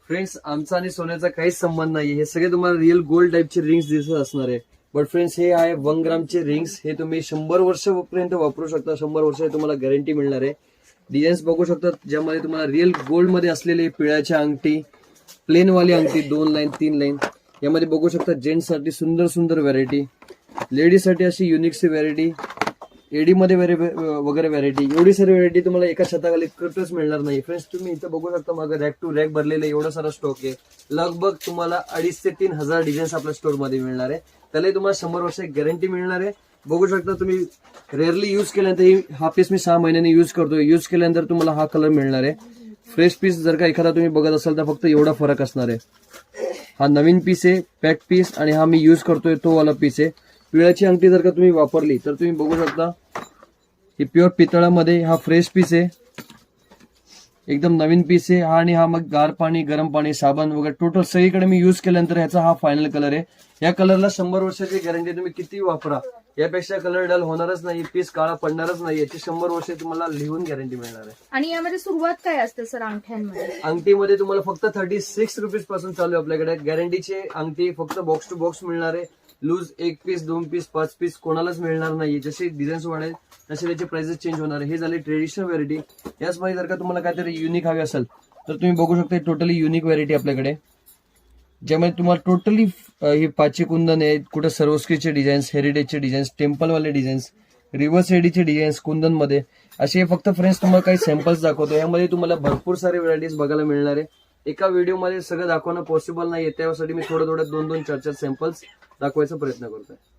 Friends, आमचा आणि सोन्याचा काहीच संबंध नाही. हे सगळे तुम्हाला रिअल गोल्ड टाईपचे रिंग्स दिसत असणार आहे. बट फ्रेंड्स, हे आहे 1 ग्रामचे रिंग्स. हे तुम्ही 100 वर्षापर्यंत वापरू शकता. 100 वर्ष तुम्हाला गॅरंटी मिळणार आहे. डिझाईन्स बघू शकता ज्यामध्ये तुम्हाला रिअल गोल्ड मध्ये असलेले पिळाच्या अंगठी, प्लेन वाली अंगठी 2 लाईन 3 लाईन. यामध्ये बघू शकता जेंट्स साठी सुंदर सुंदर व्हरायटी, लेडीज साठी अशी युनिकची व्हरायटी, एडी मध्ये वगैरे व्हरायटी. एवढी सारी व्हरायटी तुम्हाला एका छताखाली कुठेच मिळणार नाही. फ्रेंड्स, तुम्ही इथं बघू शकता मागे रॅक टू रॅक भरलेले एवढा सारा स्टॉक आहे. लगभग तुम्हाला 2,500 ते 3,000 डिझाईन्स आपल्या स्टोर मध्ये मिळणार आहे. त्याला तुम्हाला 100 वर्ष गॅरंटी मिळणार आहे. बघू शकता तुम्ही रेअरली युज केल्यानंतर हा पीस मी 6 महिन्यांनी युज करतोय. युज केल्यानंतर तुम्हाला हा कलर मिळणार आहे. फ्रेश पीस जर का एखादा तुम्ही बघत असाल तर फक्त एवढा फरक असणार आहे. हा नवीन पीस आहे, पॅक पीस, आणि हा मी युज करतोय तो वाला पीस आहे. पिळाची अंगठी जर का तुम्ही वापरली तर तुम्ही बघू शकता ही प्युअर पितळामध्ये हा फ्रेश पीस आहे, एकदम नवीन पीस आहे हा. आणि हा मग गार पाणी, गरम पाणी, साबण वगैरे टोटल सगळीकडे मी युज केल्यानंतर ह्याचा हा फायनल कलर आहे. या कलरला 100 वर्षाची गॅरंटी. तुम्ही किती वापरा, यापेक्षा कलर डल होणारच नाही, पीस काळा पडणारच नाही. याची 100 वर्ष तुम्हाला लिहून गॅरंटी मिळणार आहे. आणि यामध्ये सुरुवात काय असते सर अंगठ्यांमध्ये? अंगठीमध्ये तुम्हाला फक्त 36 रुपीज पासून चालू आहे आपल्याकडे. गॅरंटीचे अंगठी फक्त बॉक्स टू बॉक्स मिळणार आहे. लूज 1 पीस, 2 पीस, 5 पीस कोणालाच मिळणार नाही. जसे डिझाईन्स वाढेल तसे त्याचे प्राइसेस चेंज होणार आहे. हे झाले ट्रेडिशनल व्हरायटी. याचमध्ये जर का तुम्हाला काहीतरी युनिक हवे असेल तर तुम्ही बघू शकता टोटली युनिक व्हरायटी आपल्याकडे, ज्यामध्ये तुम्हाला टोटली ही पाची कुंदन आहे, कुठे सरोस्कीचे डिझाईन्स, हेरिटेजचे डिझाईन्स, टेम्पलवाले डिझाईन्स, रिव्हर्स एडीचे डिझाईन्स कुंदन मध्ये. असे फक्त फ्रेंड्स तुम्हाला काही सॅम्पल्स दाखवतो. यामध्ये तुम्हाला भरपूर सारे व्हरायटीज बघायला मिळणार आहे. एका व्हिडिओमध्ये सगळं दाखवणं पॉसिबल नाही. त्यासाठी मी थोडं 2-2, 4-4 सॅम्पल्स दाखवायचा प्रयत्न करतोय.